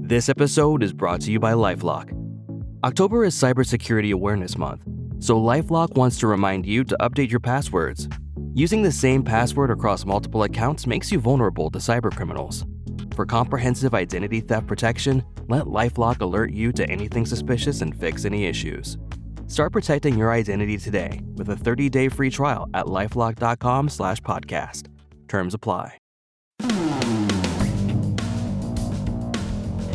This episode is brought to you by LifeLock. October is Cybersecurity Awareness Month, so LifeLock wants to remind you to update your passwords. Using the same password across multiple accounts makes you vulnerable to cybercriminals. For comprehensive identity theft protection, let LifeLock alert you to anything suspicious and fix any issues. Start protecting your identity today with a 30-day free trial at lifelock.com/podcast. Terms apply.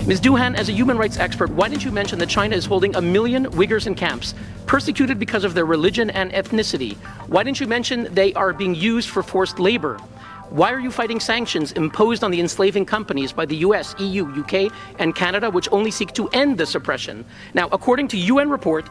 Ms. Duhan, as a human rights expert, why didn't you mention that China is holding 1 million Uyghurs in camps, persecuted because of their religion and ethnicity? Why didn't you mention they are being used for forced labor? Why are you fighting sanctions imposed on the enslaving companies by the US, EU, UK, and Canada, which only seek to end this oppression? Now, according to UN report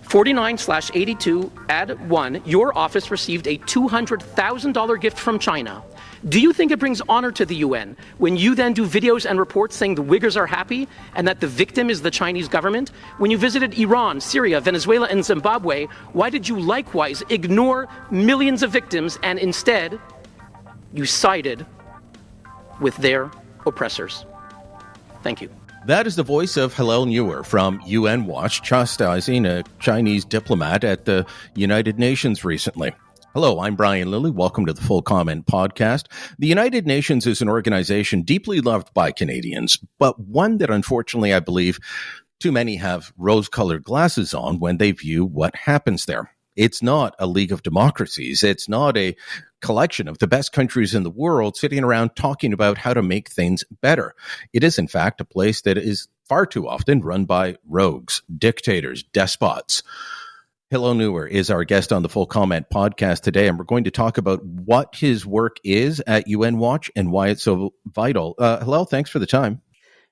49/82, Ad 1, your office received a $200,000 gift from China. Do you think it brings honor to the UN when you then do videos and reports saying the Uyghurs are happy and that the victim is the Chinese government? When you visited Iran, Syria, Venezuela, and Zimbabwe, why did you likewise ignore millions of victims and instead you sided with their oppressors? Thank you. That is the voice of Hillel Neuer from UN Watch chastising a Chinese diplomat at the United Nations recently. Hello, I'm Brian Lilly. Welcome to the Full Comment Podcast. The United Nations is an organization deeply loved by Canadians, but one that unfortunately I believe too many have rose-colored glasses on when they view what happens there. It's not a league of democracies. It's not a collection of the best countries in the world sitting around talking about how to make things better. It is, in fact, a place that is far too often run by rogues, dictators, despots. Hillel Neuer is our guest on the Full Comment Podcast today, and we're going to talk about what his work is at UN Watch and why it's so vital. Hillel, thanks for the time.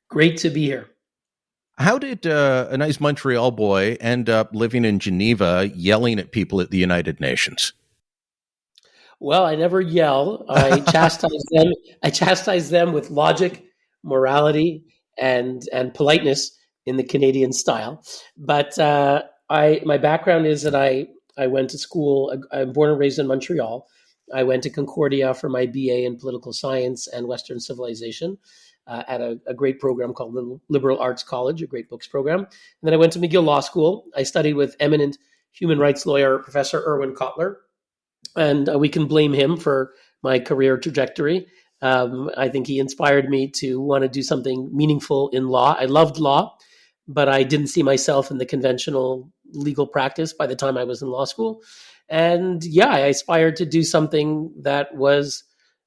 Great to be here. How did a nice Montreal boy end up living in Geneva yelling at people at the United Nations? Well, I never yell. I chastise them. I chastise them with logic, morality, and politeness in the Canadian style. But my background is that I went to school. I'm born and raised in Montreal. I went to Concordia for my BA in political science and Western civilization at a great program called Liberal Arts College, a great books program. And then I went to McGill Law School. I studied with eminent human rights lawyer, Professor Erwin Kotler. And we can blame him for my career trajectory. I think he inspired me to want to do something meaningful in law. I loved law, but I didn't see myself in the conventional legal practice by the time I was in law school. And yeah, I aspired to do something that was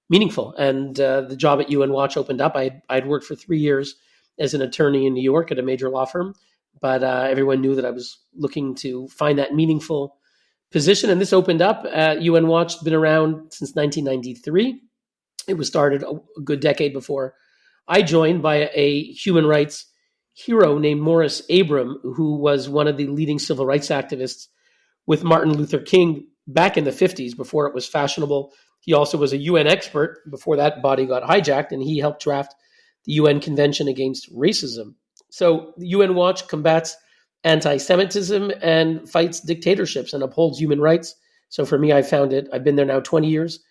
meaningful. And the job at UN Watch opened up. I'd worked for 3 years as an attorney in New York at a major law firm, but everyone knew that I was looking to find that meaningful position. And this opened up. UN Watch has been around since 1993. It was started a good decade before I joined by a human rights hero named Morris Abram, who was one of the leading civil rights activists with Martin Luther King back in the 50s, before it was fashionable. He also was a UN expert before that body got hijacked, and he helped draft the UN Convention Against Racism. So the UN Watch combats antisemitism and fights dictatorships and upholds human rights. So for me, I've been there now 20 years,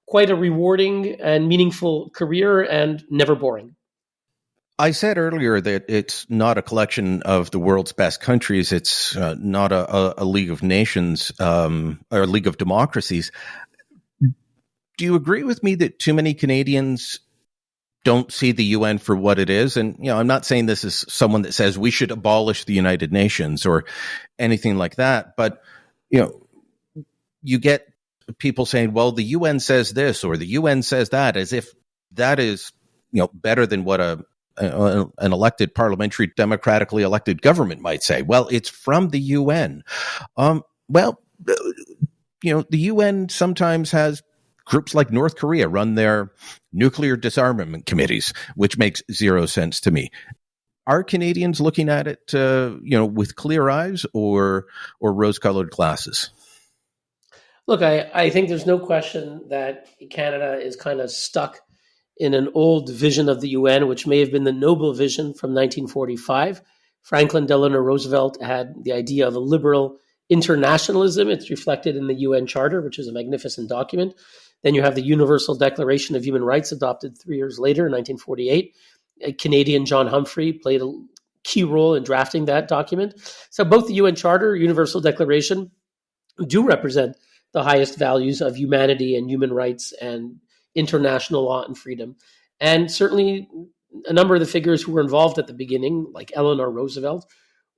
quite a rewarding and meaningful career and never boring. I said earlier that it's not a collection of the world's best countries. It's not a league of nations or a league of democracies. Do you agree with me that too many Canadians don't see the UN for what it is? And, I'm not saying this is someone that says we should abolish the United Nations or anything like that. But, you get people saying, well, the UN says this or the UN says that, as if that is, better than what an elected parliamentary democratically elected government might say. Well, it's from the UN. The UN sometimes has groups like North Korea run their nuclear disarmament committees, which makes zero sense to me. Are Canadians looking at it, with clear eyes or rose-colored glasses? Look, I think there's no question that Canada is kind of stuck in an old vision of the UN, which may have been the noble vision from 1945. Franklin Delano Roosevelt had the idea of a liberal internationalism. It's reflected in the UN Charter, which is a magnificent document. Then you have the Universal Declaration of Human Rights adopted 3 years later in 1948. a Canadian John Humphrey played a key role in drafting that document. So both the UN Charter, Universal Declaration, do represent the highest values of humanity and human rights and international law and freedom. And certainly a number of the figures who were involved at the beginning, like Eleanor Roosevelt,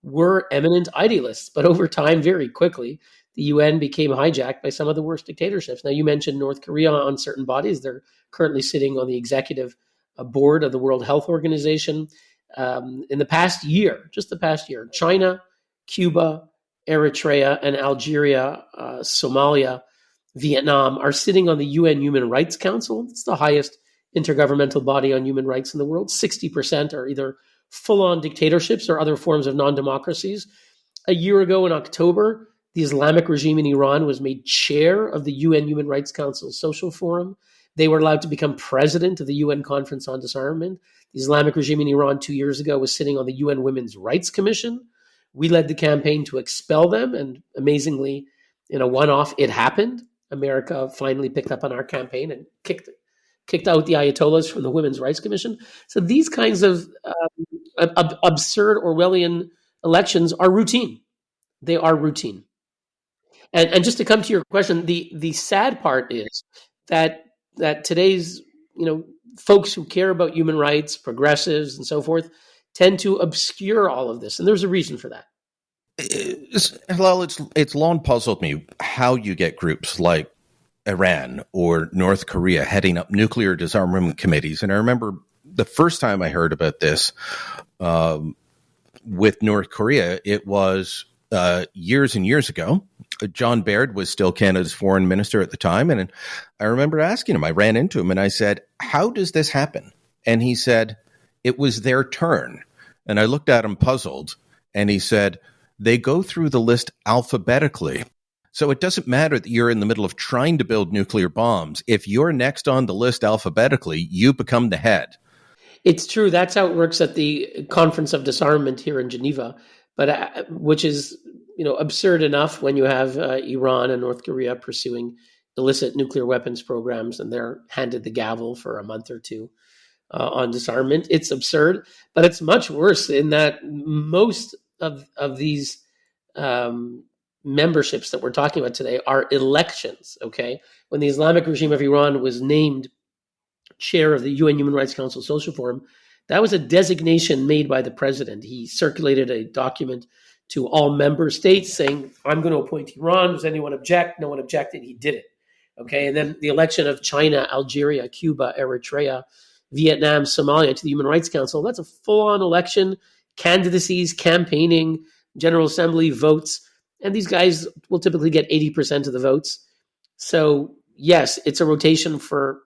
were eminent idealists. But over time, very quickly, the UN became hijacked by some of the worst dictatorships. Now, you mentioned North Korea on certain bodies. They're currently sitting on the executive board of the World Health Organization. In the past year, just the past year, China, Cuba, Eritrea, and Algeria, Somalia, Vietnam are sitting on the UN Human Rights Council. It's the highest intergovernmental body on human rights in the world. 60% are either full-on dictatorships or other forms of non-democracies. A year ago in October, the Islamic regime in Iran was made chair of the UN Human Rights Council Social Forum. They were allowed to become president of the UN Conference on Disarmament. The Islamic regime in Iran 2 years ago was sitting on the UN Women's Rights Commission. We led the campaign to expel them, and amazingly, in a one-off, it happened. America finally picked up on our campaign and kicked out the Ayatollahs from the Women's Rights Commission. So these kinds of absurd Orwellian elections are routine. They are routine. And just to come to your question, the sad part is that today's folks who care about human rights, progressives, and so forth, tend to obscure all of this, and there's a reason for that. Hillel, it's long puzzled me how you get groups like Iran or North Korea heading up nuclear disarmament committees. And I remember the first time I heard about this with North Korea, it was years and years ago. John Baird was still Canada's foreign minister at the time. And I remember asking him, I ran into him and I said, how does this happen? And he said, it was their turn. And I looked at him puzzled and he said, they go through the list alphabetically. So it doesn't matter that you're in the middle of trying to build nuclear bombs. If you're next on the list alphabetically, you become the head. It's true. That's how it works at the Conference of Disarmament here in Geneva, but which is absurd enough when you have Iran and North Korea pursuing illicit nuclear weapons programs, and they're handed the gavel for a month or two on disarmament. It's absurd, but it's much worse in that most of these memberships that we're talking about today are elections. Okay, when the Islamic regime of Iran was named chair of the UN Human Rights Council Social Forum, that was a designation made by the president. He circulated a document to all member states saying, I'm going to appoint Iran. Does anyone object? No one objected. He did it. Okay. And then the election of China, Algeria, Cuba, Eritrea, Vietnam, Somalia to the Human Rights Council, that's a full-on election, candidacies, campaigning, General Assembly, votes. And these guys will typically get 80% of the votes. So yes, it's a rotation for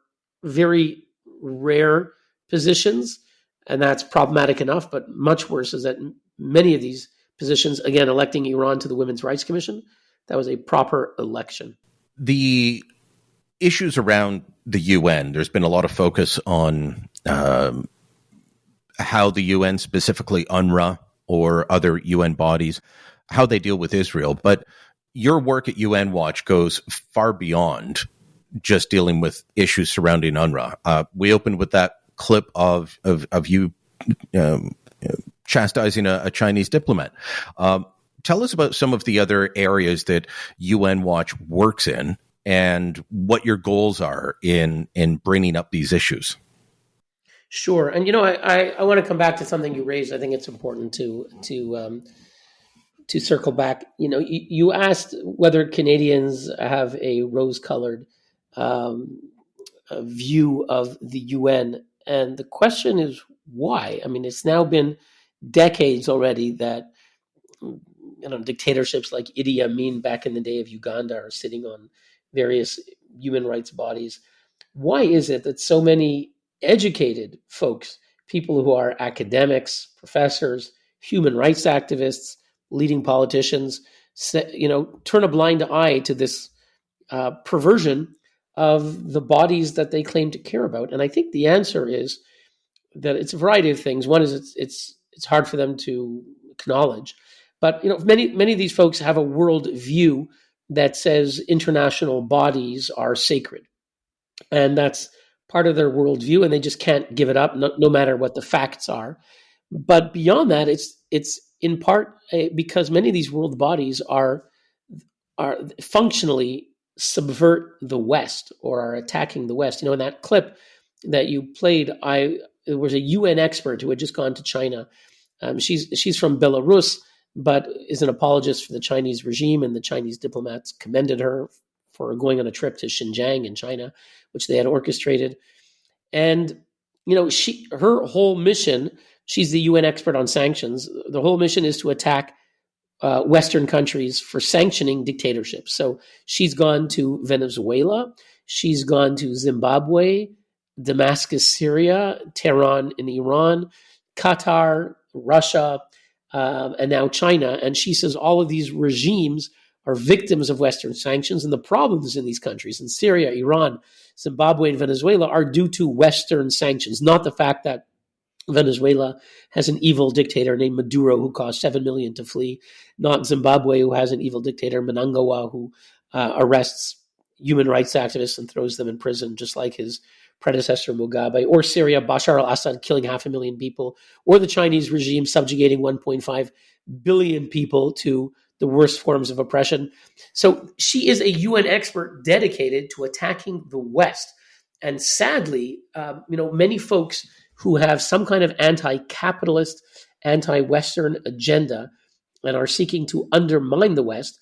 very rare positions, and that's problematic enough, but much worse is that many of these positions, again, electing Iran to the Women's Rights Commission, that was a proper election. The issues around the UN, there's been a lot of focus on how the UN, specifically UNRWA or other UN bodies, how they deal with Israel. But your work at UN Watch goes far beyond just dealing with issues surrounding UNRWA. We opened with that clip of you chastising a Chinese diplomat. Tell us about some of the other areas that UN Watch works in and what your goals are in bringing up these issues. Sure. And, I want to come back to something you raised. I think it's important to circle back. You asked whether Canadians have a rose-colored view of the UN. And the question is why? I mean, it's now been decades already that dictatorships like Idi Amin back in the day of Uganda are sitting on various human rights bodies. Why is it that so many educated folks, people who are academics, professors, human rights activists, leading politicians, turn a blind eye to this perversion of the bodies that they claim to care about? And I think the answer is that it's a variety of things. One is it's hard for them to acknowledge, but many of these folks have a world view that says international bodies are sacred, and that's part of their worldview, and they just can't give it up, no matter what the facts are. But beyond that, it's in part because many of these world bodies are functionally subvert the West or are attacking the West. In that clip that you played, there was a UN expert who had just gone to China. She's from Belarus, but is an apologist for the Chinese regime, and the Chinese diplomats commended her for going on a trip to Xinjiang in China, which they had orchestrated. And her whole mission, she's the UN expert on sanctions. The whole mission is to attack Western countries for sanctioning dictatorships. So she's gone to Venezuela, she's gone to Zimbabwe, Damascus, Syria, Tehran in Iran, Qatar, Russia, and now China. And she says all of these regimes are victims of Western sanctions, and the problems in these countries, in Syria, Iran, Zimbabwe, and Venezuela, are due to Western sanctions, not the fact that Venezuela has an evil dictator named Maduro who caused 7 million to flee, not Zimbabwe, who has an evil dictator, Mnangagwa, who arrests human rights activists and throws them in prison, just like his predecessor Mugabe, or Syria, Bashar al-Assad killing 500,000 people, or the Chinese regime subjugating 1.5 billion people to the worst forms of oppression. So she is a UN expert dedicated to attacking the West. And sadly, many folks who have some kind of anti-capitalist, anti-Western agenda and are seeking to undermine the West,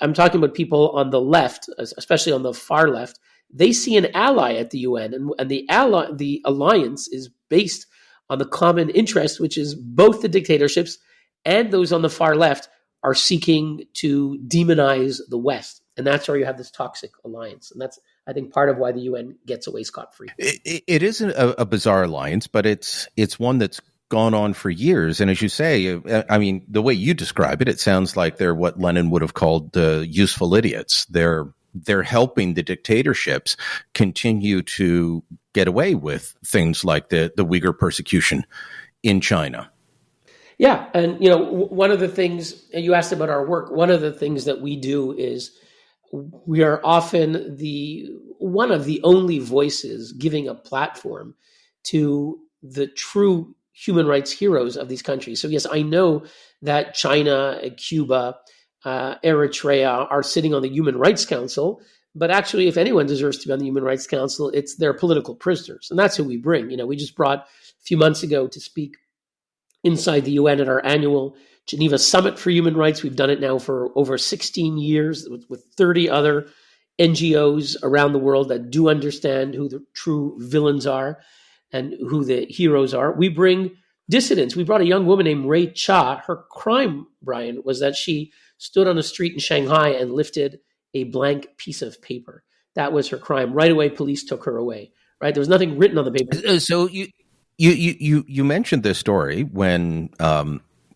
I'm talking about people on the left, especially on the far left, they see an ally at the UN, and the alliance is based on the common interest, which is both the dictatorships and those on the far left are seeking to demonize the West. And that's where you have this toxic alliance. And that's, I think, part of why the UN gets away scot-free. It isn't a bizarre alliance, but it's one that's gone on for years. And as you say, I mean, the way you describe it, it sounds like they're what Lenin would have called useful idiots. They're helping the dictatorships continue to get away with things like the Uyghur persecution in China. Yeah. And, one of the things, you asked about our work, one of the things that we do is we are often one of the only voices giving a platform to the true human rights heroes of these countries. So yes, I know that China, Cuba, Eritrea are sitting on the Human Rights Council, but actually, if anyone deserves to be on the Human Rights Council, it's their political prisoners. And that's who we bring. We just brought a few months ago to speak inside the UN at our annual Geneva Summit for Human Rights. We've done it now for over 16 years with 30 other NGOs around the world that do understand who the true villains are and who the heroes are. We bring dissidents. We brought a young woman named Ray Cha. Her crime, Brian, was that she stood on a street in Shanghai and lifted a blank piece of paper. That was her crime. Right away, police took her away. Right? There was nothing written on the paper. So you mentioned this story when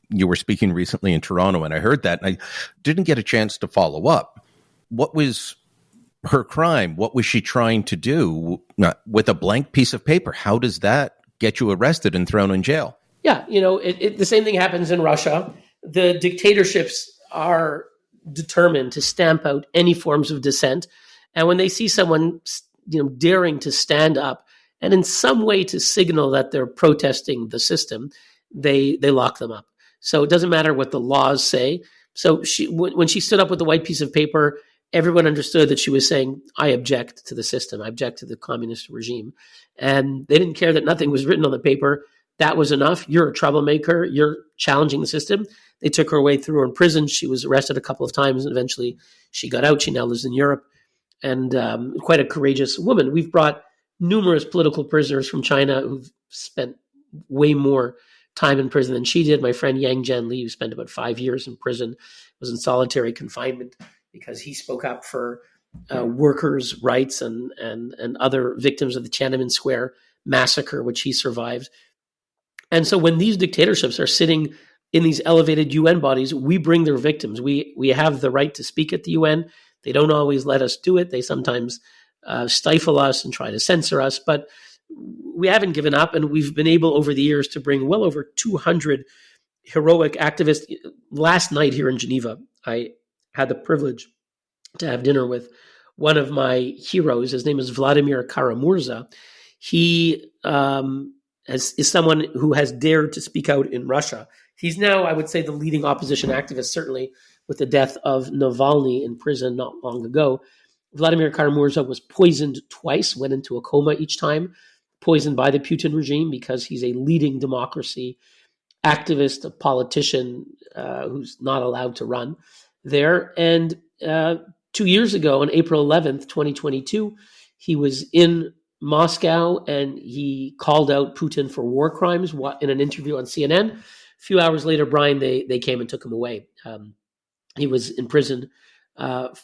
you were speaking recently in Toronto, and I heard that, and I didn't get a chance to follow up. What was her crime? What was she trying to do with a blank piece of paper? How does that get you arrested and thrown in jail? Yeah, the same thing happens in Russia. The dictatorships are determined to stamp out any forms of dissent, and when they see someone, daring to stand up and in some way to signal that they're protesting the system, they lock them up. So it doesn't matter what the laws say. So when she stood up with the white piece of paper, everyone understood that she was saying, I object to the system. I object to the communist regime. And they didn't care that nothing was written on the paper. That was enough. You're a troublemaker. You're challenging the system. They took her away, threw her in prison. She was arrested a couple of times, and eventually she got out. She now lives in Europe, and quite a courageous woman. We've brought numerous political prisoners from China who've spent way more time in prison than she did. My friend Yang Jianli, who spent about 5 years in prison, was in solitary confinement because he spoke up for workers' rights and other victims of the Tiananmen Square massacre, which he survived. And so when these dictatorships are sitting in these elevated UN bodies, we bring their victims. We have the right to speak at the UN. They don't always let us do it. They sometimes stifle us and try to censor us, but we haven't given up, and we've been able over the years to bring well over 200 heroic activists. Last night here in Geneva, I had the privilege to have dinner with one of my heroes. His name is Vladimir Kara-Murza. He is someone who has dared to speak out in Russia. He's now, I would say, the leading opposition activist, certainly with the death of Navalny in prison not long ago. Vladimir Kara-Murza was poisoned twice, went into a coma each time, poisoned by the Putin regime because he's a leading democracy activist, a politician who's not allowed to run there. And 2 years ago, on April 11th, 2022, he was in Moscow and he called out Putin for war crimes in an interview on CNN. A few hours later, Brian, they came and took him away. He was in prison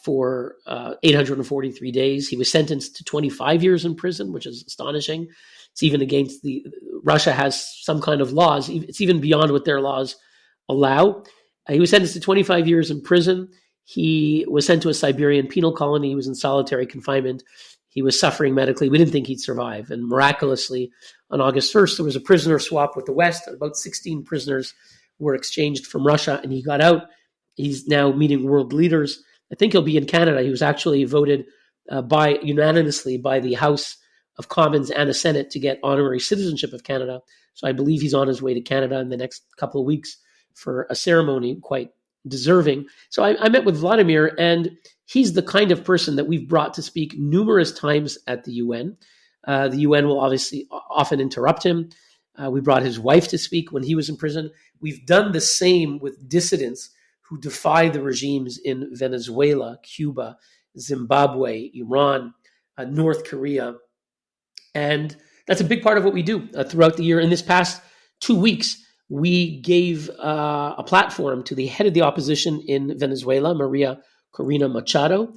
for 843 days. He was sentenced to 25 years in prison, which is astonishing. It's even against Russia has some kind of laws. It's even beyond what their laws allow. He was sentenced to 25 years in prison. He was sent to a Siberian penal colony. He was in solitary confinement. He was suffering medically. We didn't think he'd survive. And miraculously, on August 1st, there was a prisoner swap with the West. About 16 prisoners were exchanged from Russia, and he got out. He's now meeting world leaders. I think he'll be in Canada. He was actually voted unanimously by the House of Commons and the Senate to get honorary citizenship of Canada. So I believe he's on his way to Canada in the next couple of weeks for a ceremony, quite deserving. So I met with Vladimir, and he's the kind of person that we've brought to speak numerous times at the UN. The UN will obviously often interrupt him. We brought his wife to speak when he was in prison. We've done the same with dissidents who defy the regimes in Venezuela, Cuba, Zimbabwe, Iran, North Korea. And that's a big part of what we do throughout the year. In this past 2 weeks, we gave a platform to the head of the opposition in Venezuela, Maria Corina Machado.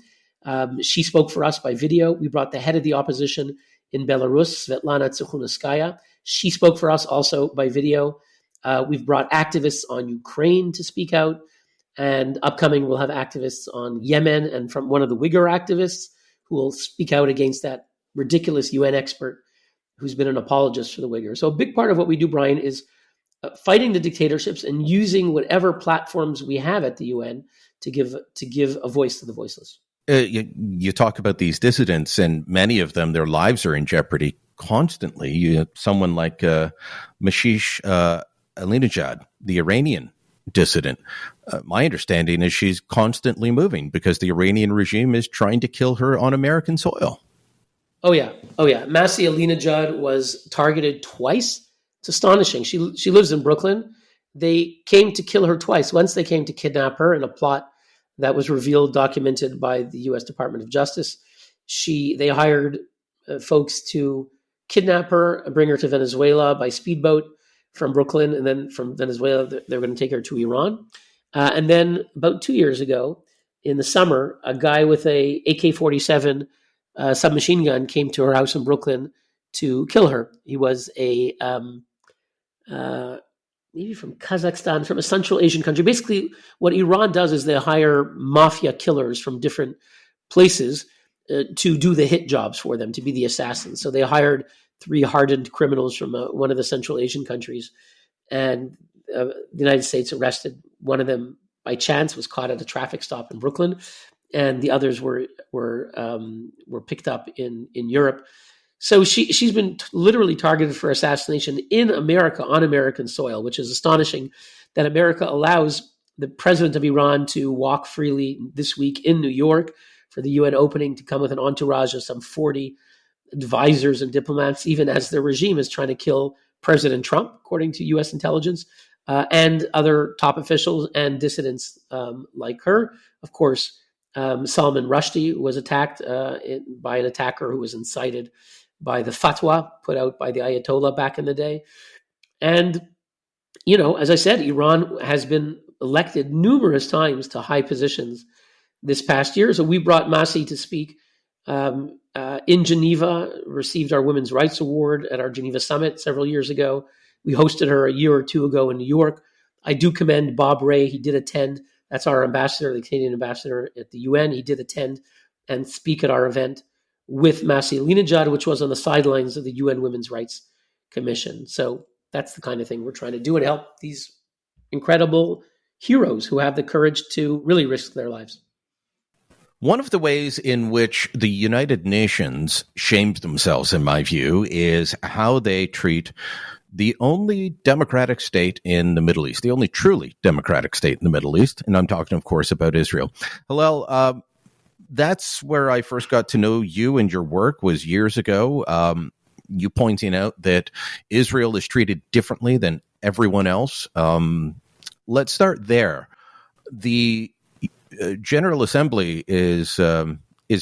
She spoke for us by video. We brought the head of the opposition in Belarus, Svetlana Tsikhanouskaya. She spoke for us also by video. We've brought activists on Ukraine to speak out. And upcoming, we'll have activists on Yemen and from one of the Uyghur activists who will speak out against that ridiculous UN expert who's been an apologist for the Uyghurs. So a big part of what we do, Brian, is fighting the dictatorships and using whatever platforms we have at the UN to give a voice to the voiceless. You talk about these dissidents, and many of them, their lives are in jeopardy constantly. Someone like Mashish Alinejad, the Iranian dissident. My understanding is she's constantly moving because the Iranian regime is trying to kill her on American soil. Oh yeah. Masih Alinejad was targeted twice. It's astonishing. She lives in Brooklyn. They came to kill her twice. Once they came to kidnap her in a plot that was revealed, documented by the U.S. Department of Justice. They hired folks to kidnap her, bring her to Venezuela by speedboat from Brooklyn, and then from Venezuela, they're going to take her to Iran. And then about 2 years ago, in the summer, a guy with a AK-47 submachine gun came to her house in Brooklyn to kill her. He was maybe from Kazakhstan, from a Central Asian country. Basically, what Iran does is they hire mafia killers from different places to do the hit jobs for them, to be the assassins. So they hired 3 hardened criminals from one of the Central Asian countries, and the United States arrested one of them by chance, was caught at a traffic stop in Brooklyn, and the others were picked up in Europe. So she's been literally targeted for assassination in America, on American soil, which is astonishing that America allows the president of Iran to walk freely this week in New York for the UN opening, to come with an entourage of some 40 advisors and diplomats, even as the regime is trying to kill President Trump, according to U.S. intelligence, and other top officials and dissidents like her. Of course, Salman Rushdie was attacked by an attacker who was incited by the fatwa put out by the Ayatollah back in the day. And, as I said, Iran has been elected numerous times to high positions this past year. So we brought Masih to speak in Geneva, received our Women's Rights Award at our Geneva Summit several years ago. We hosted her a year or two ago in New York. I do commend Bob Ray. He did attend. That's our ambassador, the Canadian ambassador at the UN. He did attend and speak at our event with Masih Alinejad, which was on the sidelines of the UN Women's Rights Commission. So that's the kind of thing we're trying to do and help these incredible heroes who have the courage to really risk their lives. One of the ways in which the United Nations shamed themselves, in my view, is how they treat the only democratic state in the Middle East, the only truly democratic state in the Middle East. And I'm talking, of course, about Israel. Hillel, that's where I first got to know you and your work was years ago. You pointing out that Israel is treated differently than everyone else. Let's start there. The General Assembly is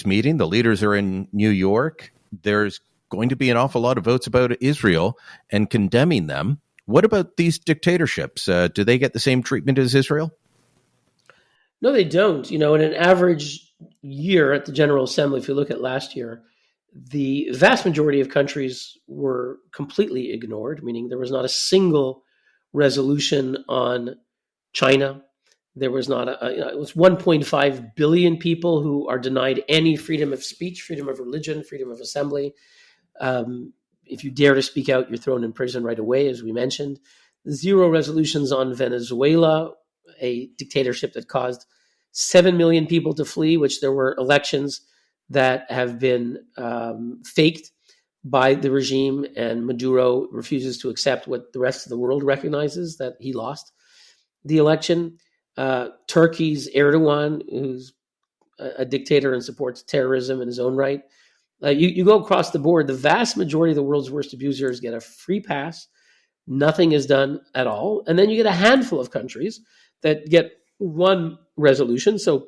meeting. The leaders are in New York. There's going to be an awful lot of votes about Israel and condemning them. What about these dictatorships? Do they get the same treatment as Israel? No, they don't. In an average year at the General Assembly, if you look at last year, the vast majority of countries were completely ignored, meaning there was not a single resolution on China. There was not it was 1.5 billion people who are denied any freedom of speech, freedom of religion, freedom of assembly. If you dare to speak out, you're thrown in prison right away, as we mentioned. 0 resolutions on Venezuela, a dictatorship that caused 7 million people to flee, which there were elections that have been faked by the regime, and Maduro refuses to accept what the rest of the world recognizes, that he lost the election. Turkey's Erdogan, who's a dictator and supports terrorism in his own right. You go across the board, the vast majority of the world's worst abusers get a free pass. Nothing is done at all. And then you get a handful of countries that get one resolution. So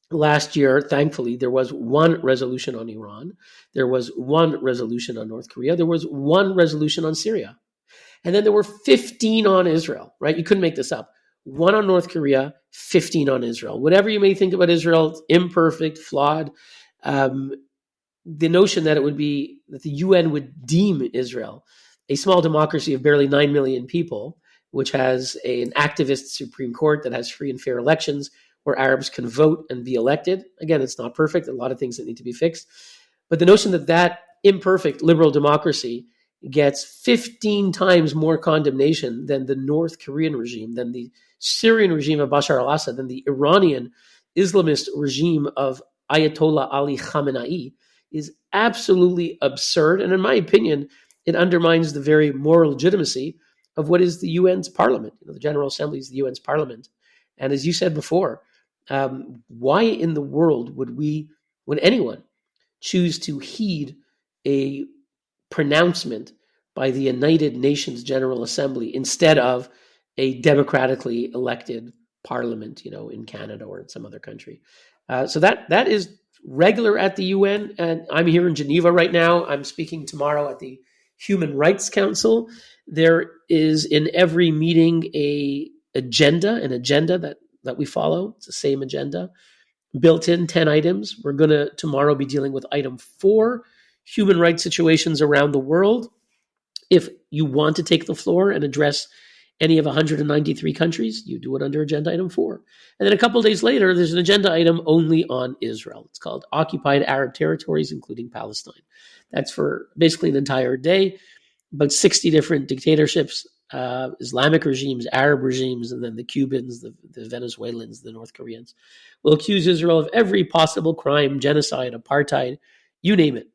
last year, thankfully, there was one resolution on Iran. There was one resolution on North Korea. There was one resolution on Syria. And then there were 15 on Israel, right? You couldn't make this up. 1 on North Korea, 15 on Israel. Whatever you may think about Israel, it's imperfect, flawed. The notion that that the UN would deem Israel a small democracy of barely 9 million people, which has an activist Supreme Court that has free and fair elections where Arabs can vote and be elected. Again, it's not perfect. A lot of things that need to be fixed. But the notion that imperfect liberal democracy gets 15 times more condemnation than the North Korean regime, than the Syrian regime of Bashar al-Assad, than the Iranian Islamist regime of Ayatollah Ali Khamenei is absolutely absurd. And in my opinion, it undermines the very moral legitimacy of what is the UN's parliament. The General Assembly is the UN's parliament. And as you said before, why in the world would anyone choose to heed a pronouncement by the United Nations General Assembly instead of a democratically elected parliament, in Canada or in some other country? So that is regular at the UN. And I'm here in Geneva right now. I'm speaking tomorrow at the Human Rights Council. There is in every meeting an agenda that we follow. It's the same agenda, built in 10 items. We're going to tomorrow be dealing with item 4, human rights situations around the world. If you want to take the floor and address any of 193 countries, you do it under agenda item 4. And then a couple of days later, there's an agenda item only on Israel. It's called Occupied Arab Territories, including Palestine. That's for basically an entire day. About 60 different dictatorships, Islamic regimes, Arab regimes, and then the Cubans, the Venezuelans, the North Koreans, will accuse Israel of every possible crime, genocide, apartheid, you name it.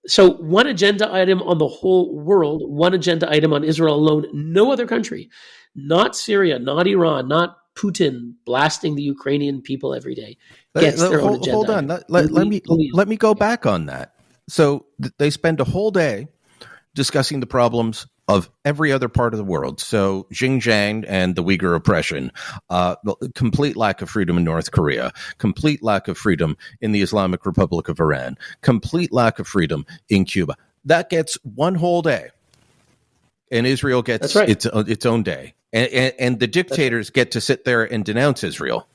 So one agenda item on the whole world, one agenda item on Israel alone, no other country, not Syria, not Iran, not Putin blasting the Ukrainian people every day, gets their own agenda. Hold on, let me go back on that. So they spend a whole day discussing the problems of every other part of the world. So Xinjiang and the Uyghur oppression, the complete lack of freedom in North Korea, complete lack of freedom in the Islamic Republic of Iran, complete lack of freedom in Cuba. That gets one whole day. And Israel gets its own day. And the dictators get to sit there and denounce Israel.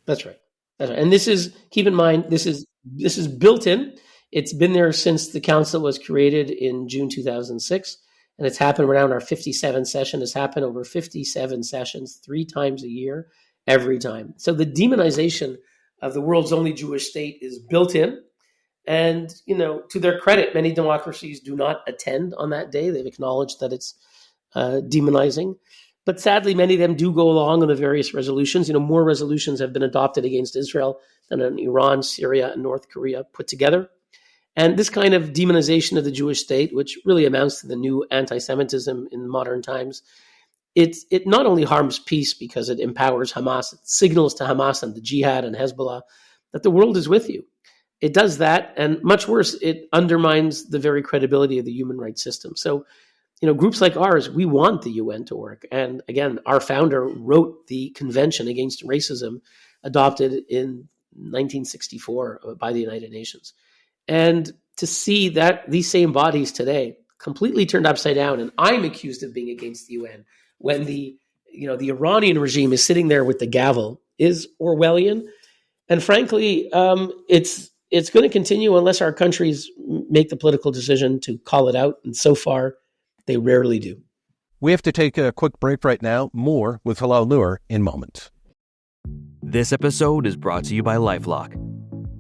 That's right. And this is, keep in mind, this is built in. It's been there since the council was created in June 2006, and it's happened around our 57th session. It's happened over 57 sessions, 3 times a year, every time. So the demonization of the world's only Jewish state is built in. And, to their credit, many democracies do not attend on that day. They've acknowledged that it's demonizing. But sadly, many of them do go along on the various resolutions. More resolutions have been adopted against Israel than an Iran, Syria, and North Korea put together. And this kind of demonization of the Jewish state, which really amounts to the new antisemitism in modern times, it not only harms peace because it empowers Hamas, it signals to Hamas and the Jihad and Hezbollah that the world is with you. It does that, and much worse, it undermines the very credibility of the human rights system. So, groups like ours, we want the UN to work. And again, our founder wrote the Convention Against Racism, adopted in 1964 by the United Nations. And to see that these same bodies today completely turned upside down, and I'm accused of being against the UN when the Iranian regime is sitting there with the gavel, is Orwellian. And frankly, it's going to continue unless our countries make the political decision to call it out. And so far, they rarely do. We have to take a quick break right now. More with Hillel Neuer in moments. This episode is brought to you by LifeLock.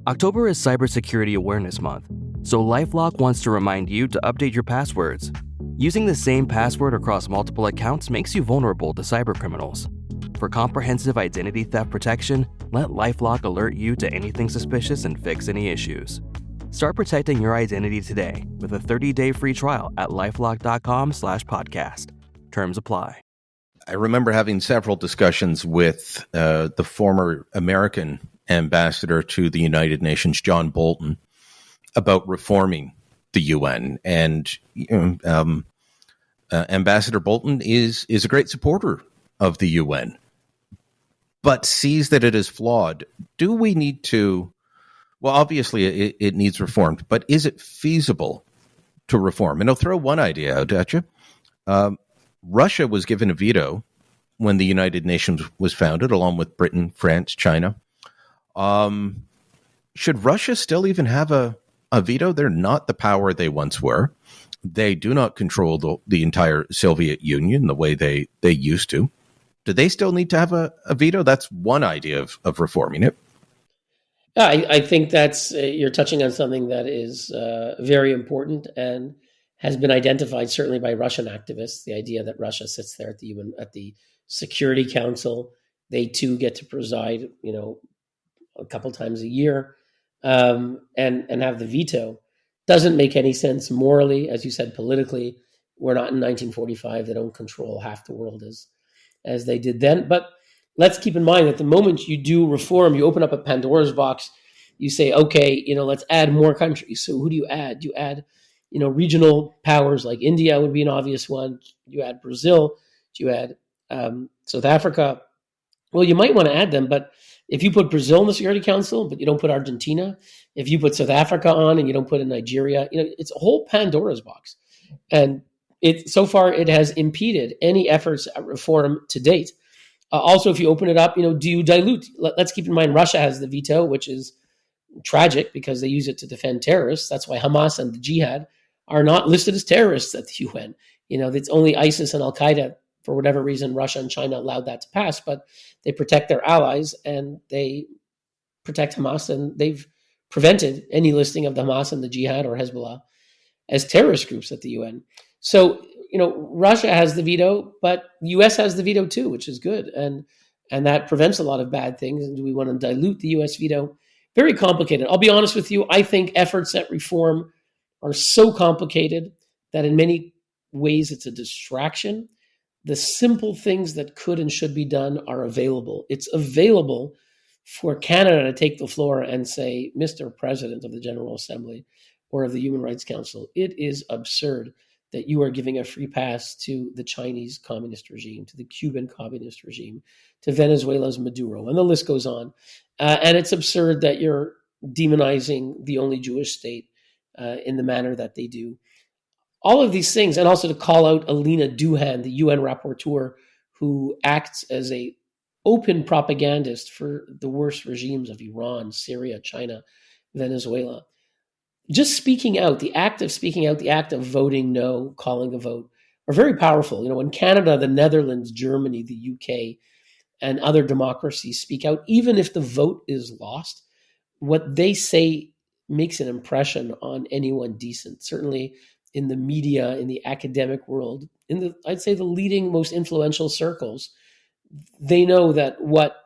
October is Cybersecurity Awareness Month, so LifeLock wants to remind you to update your passwords. Using the same password across multiple accounts makes you vulnerable to cybercriminals. For comprehensive identity theft protection, let LifeLock alert you to anything suspicious and fix any issues. Start protecting your identity today with a 30-day free trial at lifelock.com/podcast. Terms apply. I remember having several discussions with the former American ambassador to the United Nations, John Bolton, about reforming the UN. And Ambassador Bolton is a great supporter of the UN, but sees that it is flawed. Do we need to? Well, obviously it needs reformed, but is it feasible to reform? And I'll throw one idea out at you. Russia was given a veto when the United Nations was founded, along with Britain, France, China. Should Russia still even have a veto? They're not the power they once were. They do not control the entire Soviet Union the way they used to. Do they still need to have a veto? That's one idea of reforming it. I think that's you're touching on something that is very important and has been identified certainly by Russian activists. The idea that Russia sits there at the UN, at the Security Council, they too get to preside, a couple times a year, and have the veto, doesn't make any sense morally, as you said, politically. We're not in 1945; they don't control half the world as they did then, but. Let's keep in mind that the moment you do reform, you open up a Pandora's box, you say, okay, let's add more countries. So who do you add? You add, regional powers like India would be an obvious one. You add Brazil, you add South Africa. Well, you might want to add them, but if you put Brazil in the Security Council, but you don't put Argentina, if you put South Africa on and you don't put in Nigeria, it's a whole Pandora's box. And so far it has impeded any efforts at reform to date. Also, if you open it up, do you dilute? Let's keep in mind Russia has the veto, which is tragic because they use it to defend terrorists. That's why Hamas and the Jihad are not listed as terrorists at the UN. It's only ISIS and Al-Qaeda, for whatever reason, Russia and China allowed that to pass, but they protect their allies and they protect Hamas, and they've prevented any listing of the Hamas and the Jihad or Hezbollah as terrorist groups at the UN. So, Russia has the veto, but the U.S. has the veto too, which is good. And that prevents a lot of bad things. And do we want to dilute the U.S. veto? Very complicated. I'll be honest with you. I think efforts at reform are so complicated that in many ways it's a distraction. The simple things that could and should be done are available. It's available for Canada to take the floor and say, Mr. President of the General Assembly or of the Human Rights Council, it is absurd that you are giving a free pass to the Chinese communist regime, to the Cuban communist regime, to Venezuela's Maduro, and the list goes on. And it's absurd that you're demonizing the only Jewish state in the manner that they do. All of these things, and also to call out Alina Duhan, the UN rapporteur, who acts as a open propagandist for the worst regimes of Iran, Syria, China, Venezuela. Just speaking out, the act of speaking out, the act of voting no, calling a vote, are very powerful. When Canada, the Netherlands, Germany, the UK, and other democracies speak out, even if the vote is lost, what they say makes an impression on anyone decent. Certainly in the media, in the academic world, I'd say the leading, most influential circles, they know that what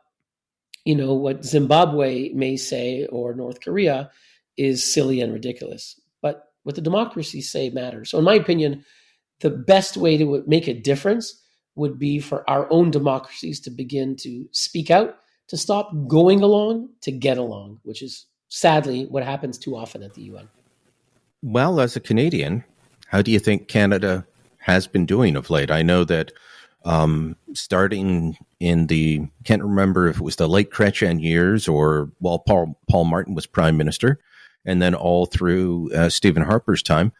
what Zimbabwe may say or North Korea is silly and ridiculous. But what the democracies say matters. So in my opinion, the best way to make a difference would be for our own democracies to begin to speak out, to stop going along, to get along, which is sadly what happens too often at the UN. Well, as a Canadian, how do you think Canada has been doing of late? I know that starting in can't remember if it was the late Chrétien years or while Paul Martin was Prime Minister, and then all through Stephen Harper's time,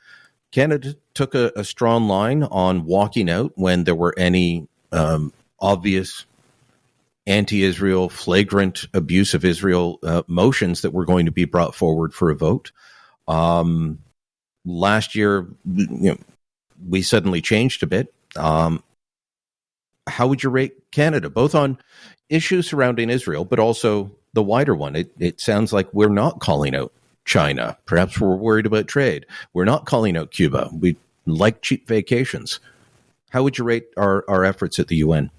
Canada took a strong line on walking out when there were any obvious anti-Israel, flagrant abuse of Israel motions that were going to be brought forward for a vote. Last year, we suddenly changed a bit. How would you rate Canada, both on issues surrounding Israel, but also the wider one? It sounds like we're not calling out China. Perhaps we're worried about trade. We're not calling out Cuba. We like cheap vacations. How would you rate our efforts at the UN?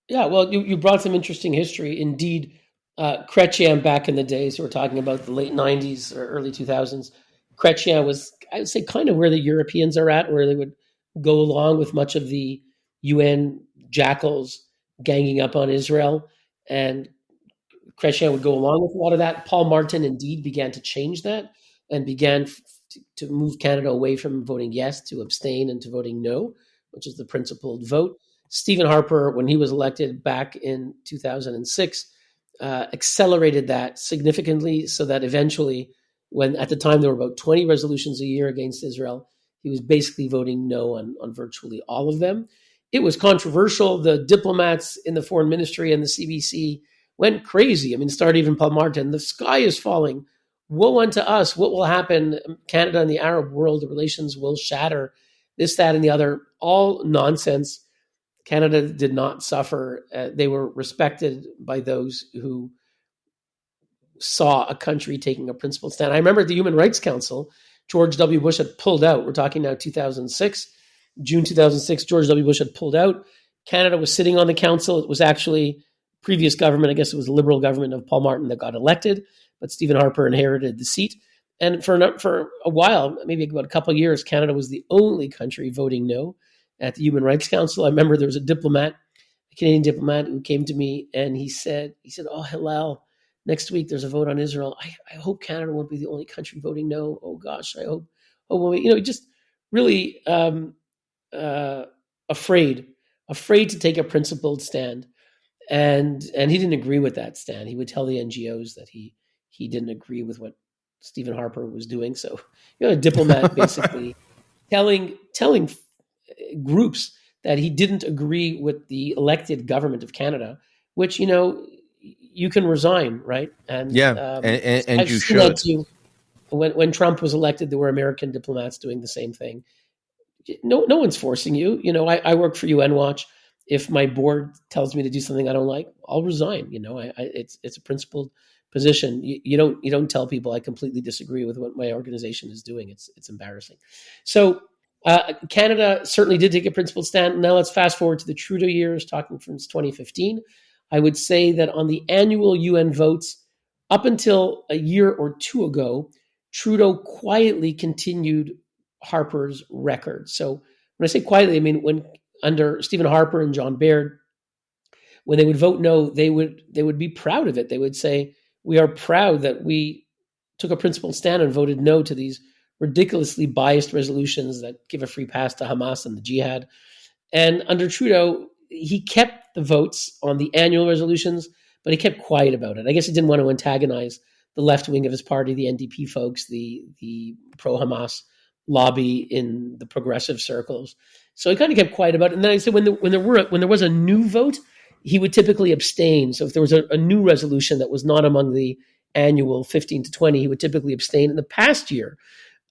Yeah, well, you brought some interesting history. Indeed, Chrétien back in the days, we're talking about the late 90s or early 2000s, Chrétien was, I would say, kind of where the Europeans are at, where they would go along with much of the UN jackals ganging up on Israel. And Chrétien would go along with a lot of that. Paul Martin indeed began to change that and began to move Canada away from voting yes to abstain and to voting no, which is the principled vote. Stephen Harper, when he was elected back in 2006, accelerated that significantly so that eventually, when at the time there were about 20 resolutions a year against Israel, he was basically voting no on virtually all of them. It was controversial. The diplomats in the foreign ministry and the CBC went crazy. I mean, started even Paul Martin. The sky is falling. Woe unto us. What will happen? Canada and the Arab world, the relations will shatter. This, that, and the other. All nonsense. Canada did not suffer. They were respected by those who saw a country taking a principled stand. I remember at the Human Rights Council, George W. Bush had pulled out. We're talking now 2006. June 2006, George W. Bush had pulled out. Canada was sitting on the council. It was actually previous government. I guess it was the Liberal government of Paul Martin that got elected, but Stephen Harper inherited the seat. And for a while, maybe about a couple of years, Canada was the only country voting no at the Human Rights Council. I remember there was a Canadian diplomat who came to me and he said, "Oh, Hillel, next week there's a vote on Israel. I hope Canada won't be the only country voting no. Oh gosh, I hope just really afraid to take a principled stand." And he didn't agree with that stand. He would tell the NGOs that he didn't agree with what Stephen Harper was doing. So, a diplomat basically telling groups that he didn't agree with the elected government of Canada, which, you can resign, right? And yeah, and you should. When Trump was elected, there were American diplomats doing the same thing. No one's forcing you. I work for UN Watch. If my board tells me to do something I don't like, I'll resign. It's a principled position. You don't tell people I completely disagree with what my organization is doing. It's embarrassing. So Canada certainly did take a principled stand. Now let's fast forward to the Trudeau years, talking from 2015. I would say that on the annual UN votes, up until a year or two ago, Trudeau quietly continued Harper's record. So when I say quietly, I mean when under Stephen Harper and John Baird, when they would vote no, they would be proud of it. They would say, "We are proud that we took a principled stand and voted no to these ridiculously biased resolutions that give a free pass to Hamas and the jihad." And under Trudeau, he kept the votes on the annual resolutions, but he kept quiet about it. I guess he didn't want to antagonize the left wing of his party, the NDP folks, the pro-Hamas lobby in the progressive circles. So he kind of kept quiet about it. And then I said when there was a new vote, he would typically abstain. So if there was a new resolution that was not among the annual 15 to 20, he would typically abstain. In the past year,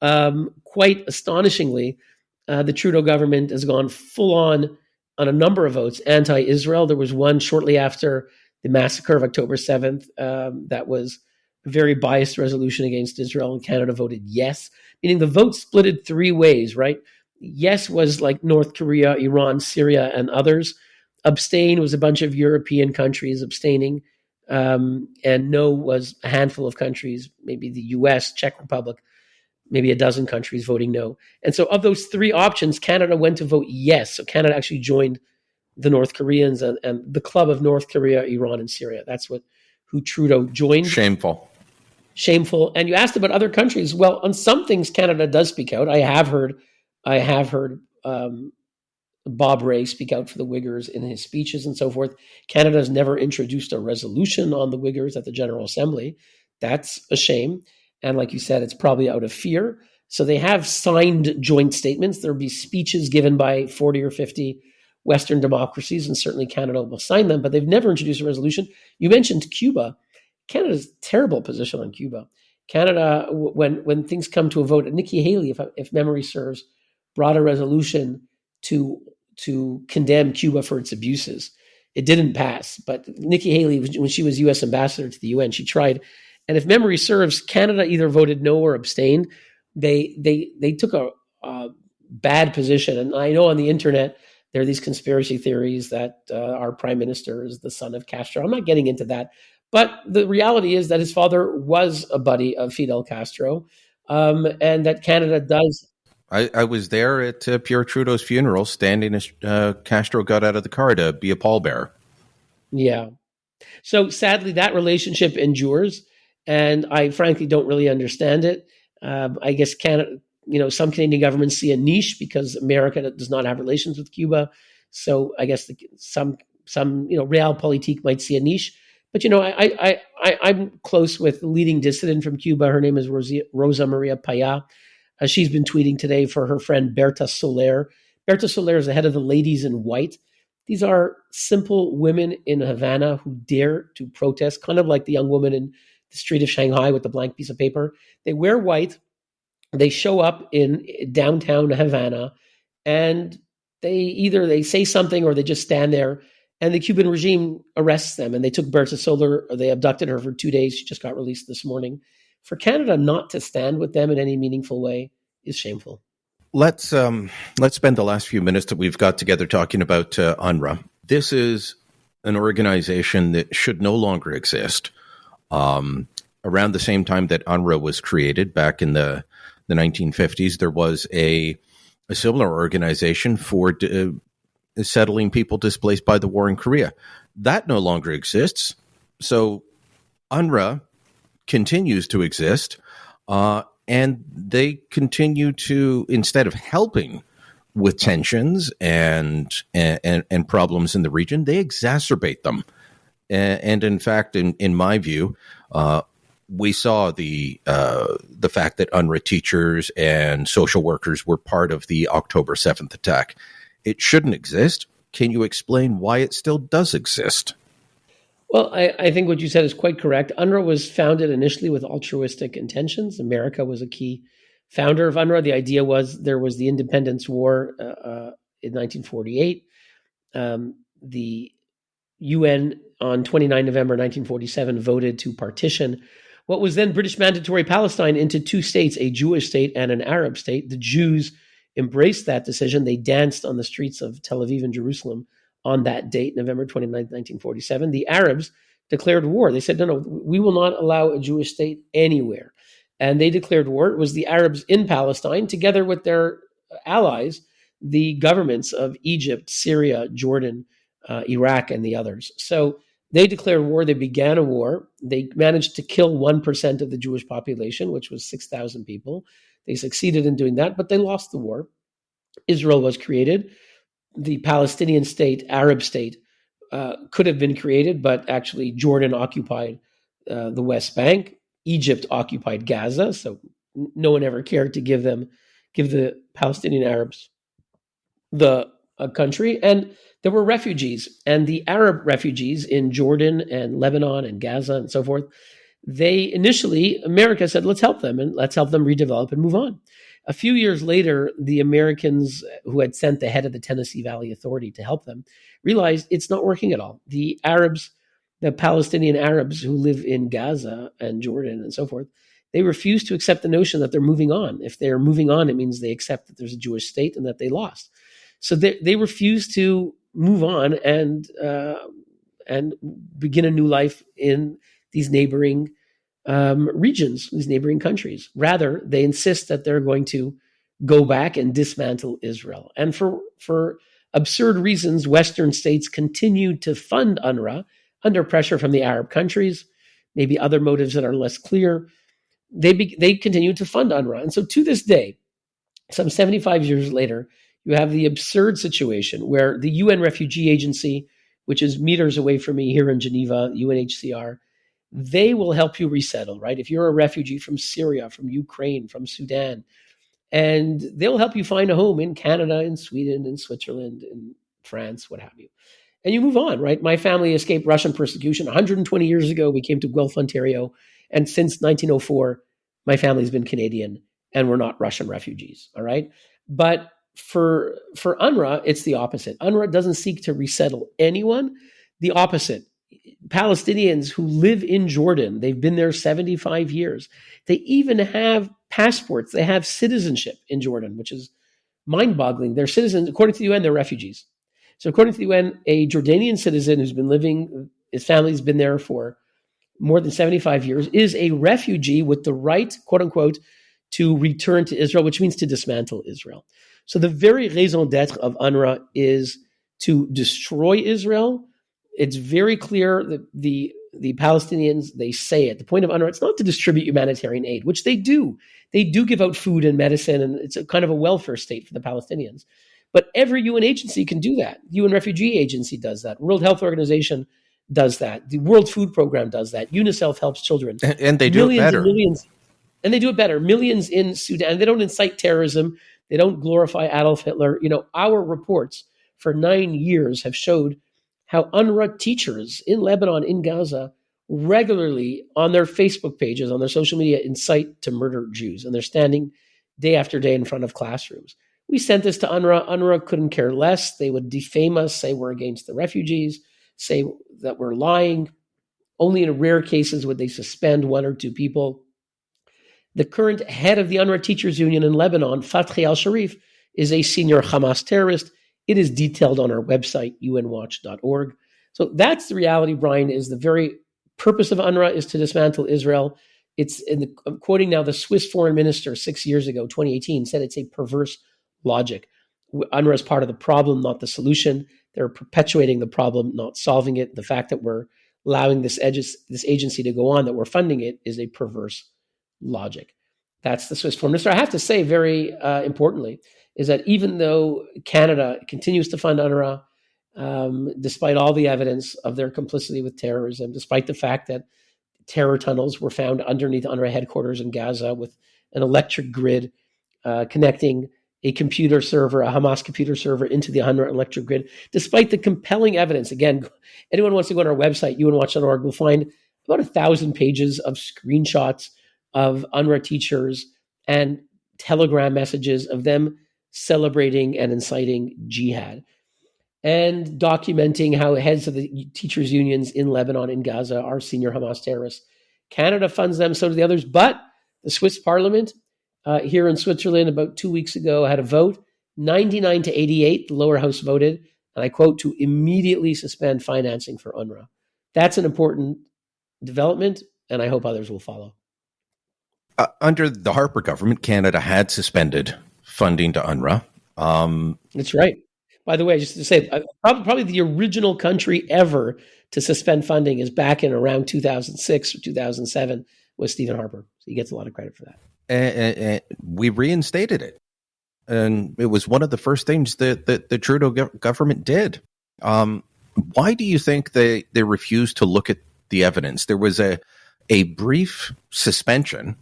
quite astonishingly, the Trudeau government has gone full on a number of votes anti-Israel. There was one shortly after the massacre of October 7th that was a very biased resolution against Israel, and Canada voted yes, meaning the vote splitted three ways, right? Yes was like North Korea, Iran, Syria, and others. Abstain was a bunch of European countries abstaining. and no was a handful of countries, maybe the US, Czech Republic, maybe a dozen countries voting no. And so of those three options, Canada went to vote yes. So Canada actually joined the North Koreans and the club of North Korea, Iran, and Syria. That's who Trudeau joined. Shameful. And you asked about other countries. Well, on some things, Canada does speak out. I have heard Bob Rae speak out for the Uyghurs in his speeches and so forth. Canada has never introduced a resolution on the Uyghurs at the General Assembly. That's a shame. And like you said, it's probably out of fear. So they have signed joint statements. There'll be speeches given by 40 or 50 Western democracies, and certainly Canada will sign them, but they've never introduced a resolution. You mentioned Cuba. Canada's terrible position on Cuba. Canada, when things come to a vote, Nikki Haley, if memory serves, brought a resolution to condemn Cuba for its abuses. It didn't pass, but Nikki Haley, when she was U.S. ambassador to the UN, she tried. And if memory serves, Canada either voted no or abstained. They took a bad position. And I know on the internet, there are these conspiracy theories that our prime minister is the son of Castro. I'm not getting into that. But the reality is that his father was a buddy of Fidel Castro, and that Canada does. I was there at Pierre Trudeau's funeral, standing as Castro got out of the car to be a pallbearer. Yeah. So sadly, that relationship endures, and I frankly don't really understand it. I guess Canada, some Canadian governments see a niche because America does not have relations with Cuba. So I guess some realpolitik might see a niche. But, I'm close with the leading dissident from Cuba. Her name is Rosa Maria Paya. She's been tweeting today for her friend Berta Soler. Berta Soler is the head of the Ladies in White. These are simple women in Havana who dare to protest, kind of like the young woman in the street of Shanghai with the blank piece of paper. They wear white. They show up in downtown Havana, and they say something or they just stand there. And the Cuban regime arrests them, and they took Berta Soler, or they abducted her for 2 days. She just got released this morning. For Canada not to stand with them in any meaningful way is shameful. Let's spend the last few minutes that we've got together talking about UNRWA. This is an organization that should no longer exist. Around the same time that UNRWA was created, back in the 1950s, there was a similar organization for settling people displaced by the war in Korea. That no longer exists. So UNRWA continues to exist, and they continue to, instead of helping with tensions and problems in the region, they exacerbate them. And in fact, in my view, we saw the fact that UNRWA teachers and social workers were part of the October 7th attack. It shouldn't exist. Can you explain why it still does exist? Well, I think what you said is quite correct. UNRWA was founded initially with altruistic intentions. America was a key founder of UNRWA. The idea was there was the Independence War in 1948. The UN on 29 November 1947 voted to partition what was then British Mandatory Palestine into two states, a Jewish state and an Arab state. The Jews embraced that decision. They danced on the streets of Tel Aviv and Jerusalem on that date, November 29, 1947. The Arabs declared war. They said, no, we will not allow a Jewish state anywhere. And they declared war. It was the Arabs in Palestine, together with their allies, the governments of Egypt, Syria, Jordan, Iraq, and the others. So they declared war. They began a war. They managed to kill 1% of the Jewish population, which was 6,000 people. They succeeded in doing that, but they lost the war. Israel was created. The Palestinian state, Arab state, could have been created, but actually Jordan occupied the West Bank. Egypt occupied Gaza, so no one ever cared to give the Palestinian Arabs the country. And there were refugees, and the Arab refugees in Jordan and Lebanon and Gaza and so forth, America said, let's help them, and let's help them redevelop and move on. A few years later, the Americans who had sent the head of the Tennessee Valley Authority to help them realized it's not working at all. The Arabs, the Palestinian Arabs who live in Gaza and Jordan and so forth, they refuse to accept the notion that they're moving on. If they're moving on, it means they accept that there's a Jewish state and that they lost. So they refuse to move on, and and begin a new life in these neighboring regions, these neighboring countries. Rather, they insist that they're going to go back and dismantle Israel. And for absurd reasons, Western states continue to fund UNRWA under pressure from the Arab countries, maybe other motives that are less clear. They continue to fund UNRWA. And so to this day, some 75 years later, you have the absurd situation where the UN Refugee Agency, which is meters away from me here in Geneva, UNHCR, they will help you resettle, right? If you're a refugee from Syria, from Ukraine, from Sudan, and they'll help you find a home in Canada, in Sweden, in Switzerland, in France, what have you. And you move on, right? My family escaped Russian persecution 120 years ago. We came to Guelph, Ontario. And since 1904, my family's been Canadian and we're not Russian refugees, all right? But for UNRWA, it's the opposite. UNRWA doesn't seek to resettle anyone. The opposite. Palestinians who live in Jordan, they've been there 75 years. They even have passports. They have citizenship in Jordan, which is mind-boggling. They're citizens. According to the UN, they're refugees. So according to the UN, a Jordanian citizen who's been living, his family's been there for more than 75 years, is a refugee with the right, quote unquote, to return to Israel, which means to dismantle Israel. So the very raison d'etre of UNRWA is to destroy Israel. It's very clear that the Palestinians, they say it. The point of UNRWA, it's not to distribute humanitarian aid, which they do. They do give out food and medicine, and it's a kind of a welfare state for the Palestinians. But every UN agency can do that. The UN Refugee Agency does that. World Health Organization does that. The World Food Program does that. UNICEF helps children. And they do it better. And they do it better. Millions in Sudan. They don't incite terrorism. They don't glorify Adolf Hitler. You know, our reports for 9 years have showed how UNRWA teachers in Lebanon, in Gaza, regularly on their Facebook pages, on their social media, incite to murder Jews. And they're standing day after day in front of classrooms. We sent this to UNRWA. UNRWA couldn't care less. They would defame us, say we're against the refugees, say that we're lying. Only in rare cases would they suspend one or two people. The current head of the UNRWA Teachers Union in Lebanon, Fathi al-Sharif, is a senior Hamas terrorist. It is detailed on our website, unwatch.org. So that's the reality, Brian, is the very purpose of UNRWA is to dismantle Israel. I'm quoting now the Swiss foreign minister 6 years ago, 2018, said it's a perverse logic. UNRWA is part of the problem, not the solution. They're perpetuating the problem, not solving it. The fact that we're allowing this agency to go on, that we're funding it, is a perverse logic. That's the Swiss foreign minister. I have to say, very importantly, is that even though Canada continues to fund UNRWA, despite all the evidence of their complicity with terrorism, despite the fact that terror tunnels were found underneath UNRWA headquarters in Gaza with an electric grid connecting a computer server, a Hamas computer server, into the UNRWA electric grid, despite the compelling evidence. Again, anyone wants to go on our website, unwatch.org, will find about 1,000 pages of screenshots of UNRWA teachers and telegram messages of them celebrating and inciting jihad, and documenting how heads of the teachers' unions in Lebanon, in Gaza, are senior Hamas terrorists. Canada funds them, so do the others. But the Swiss parliament here in Switzerland about 2 weeks ago had a vote, 99 to 88, the lower house voted, and I quote, to immediately suspend financing for UNRWA. That's an important development, and I hope others will follow. Under the Harper government, Canada had suspended funding to UNRWA. That's right. By the way, just to say, probably the original country ever to suspend funding is back in around 2006 or 2007 was Stephen Harper. So he gets a lot of credit for that. And we reinstated it. And it was one of the first things that the Trudeau government did. Why do you think they refused to look at the evidence? There was a brief suspension,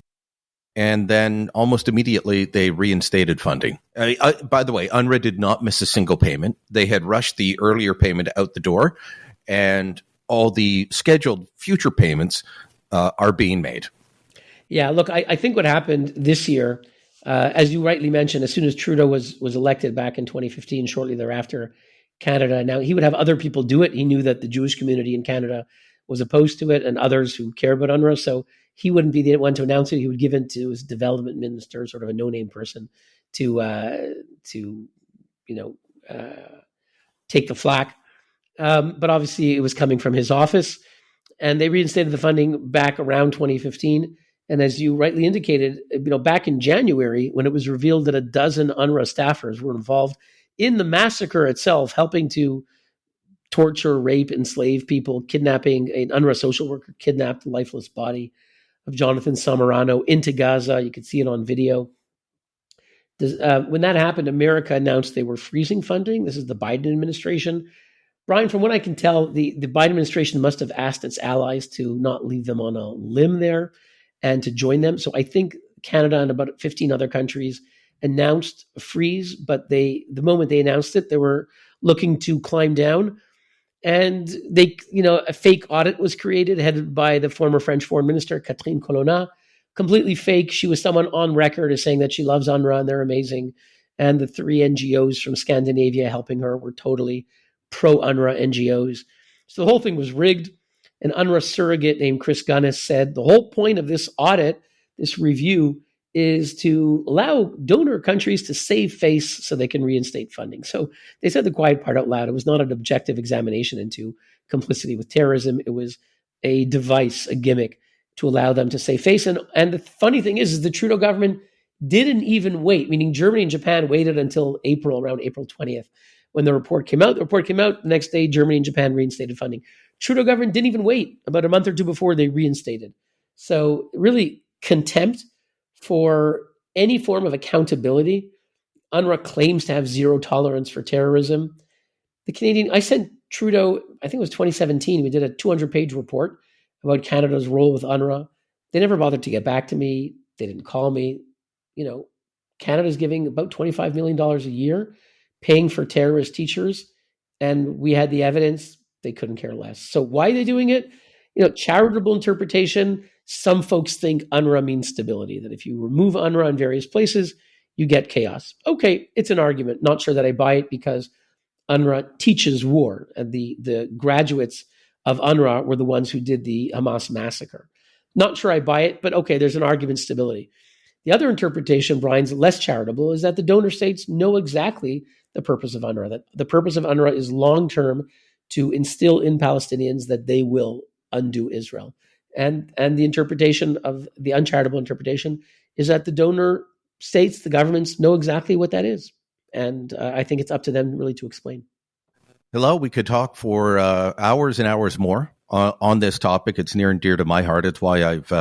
and then almost immediately they reinstated funding. By the way, UNRWA did not miss a single payment. They had rushed the earlier payment out the door, and all the scheduled future payments are being made. Yeah, look, I think what happened this year, as you rightly mentioned, as soon as Trudeau was elected back in 2015, shortly thereafter, Canada, now he would have other people do it. He knew that the Jewish community in Canada was opposed to it, and others who care about UNRWA, so he wouldn't be the one to announce it. He would give it to his development minister, sort of a no-name person, to take the flak. But obviously it was coming from his office, and they reinstated the funding back around 2015. And as you rightly indicated, back in January, when it was revealed that a dozen UNRWA staffers were involved in the massacre itself, helping to torture, rape, enslave people, kidnapping, an UNRWA social worker kidnapped the lifeless body of Jonathan Samarano into Gaza. You could see it on video. When that happened, America announced they were freezing funding. This is the Biden administration. Brian, from what I can tell, the Biden administration must have asked its allies to not leave them on a limb there and to join them. So I think Canada and about 15 other countries announced a freeze, but the moment they announced it, they were looking to climb down. And a fake audit was created, headed by the former French foreign minister, Catherine Colonna. Completely fake. She was someone on record as saying that she loves UNRWA and they're amazing. And the 3 NGOs from Scandinavia helping her were totally pro-UNRWA NGOs. So the whole thing was rigged. An UNRWA surrogate named Chris Gunnis said the whole point of this audit, this review, is to allow donor countries to save face so they can reinstate funding. So they said the quiet part out loud. It was not an objective examination into complicity with terrorism. It was a device, a gimmick to allow them to save face. And the funny thing is the Trudeau government didn't even wait, meaning Germany and Japan waited until around April 20th, when the report came out. The report came out the next day, Germany and Japan reinstated funding. Trudeau government didn't even wait, about a month or two before they reinstated. So really contempt for any form of accountability. UNRWA claims to have zero tolerance for terrorism. I sent Trudeau, I think it was 2017, we did a 200-page report about Canada's role with UNRWA. They never bothered to get back to me. They didn't call me. Canada's giving about $25 million a year, paying for terrorist teachers. And we had the evidence. They couldn't care less. So why are they doing it? Charitable interpretation. Some folks think UNRWA means stability, that if you remove UNRWA in various places, you get chaos. Okay, it's an argument. Not sure that I buy it, because UNRWA teaches war. And the graduates of UNRWA were the ones who did the Hamas massacre. Not sure I buy it, but okay, there's an argument, stability. The other interpretation, Brian's less charitable, is that the donor states know exactly the purpose of UNRWA, that the purpose of UNRWA is long-term to instill in Palestinians that they will undo Israel. And the interpretation of the uncharitable interpretation is that the donor states, the governments know exactly what that is. And I think it's up to them really to explain. Hello, we could talk for hours and hours more on this topic. It's near and dear to my heart. It's why I've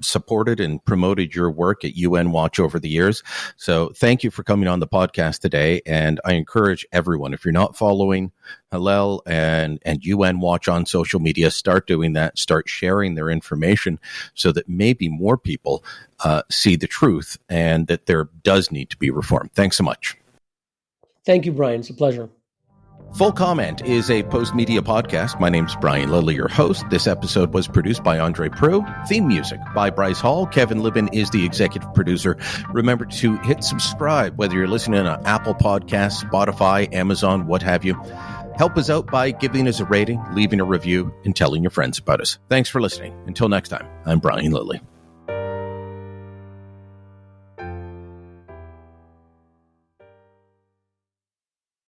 supported and promoted your work at UN Watch over the years. So thank you for coming on the podcast today. And I encourage everyone, if you're not following Hillel and UN Watch on social media, start doing that, start sharing their information so that maybe more people see the truth and that there does need to be reform. Thanks so much. Thank you, Brian. It's a pleasure. Full Comment is a post-media podcast. My name's Brian Lilly, your host. This episode was produced by Andre Prue. Theme music by Bryce Hall. Kevin Libin is the executive producer. Remember to hit subscribe, whether you're listening on Apple Podcasts, Spotify, Amazon, what have you. Help us out by giving us a rating, leaving a review, and telling your friends about us. Thanks for listening. Until next time, I'm Brian Lilly.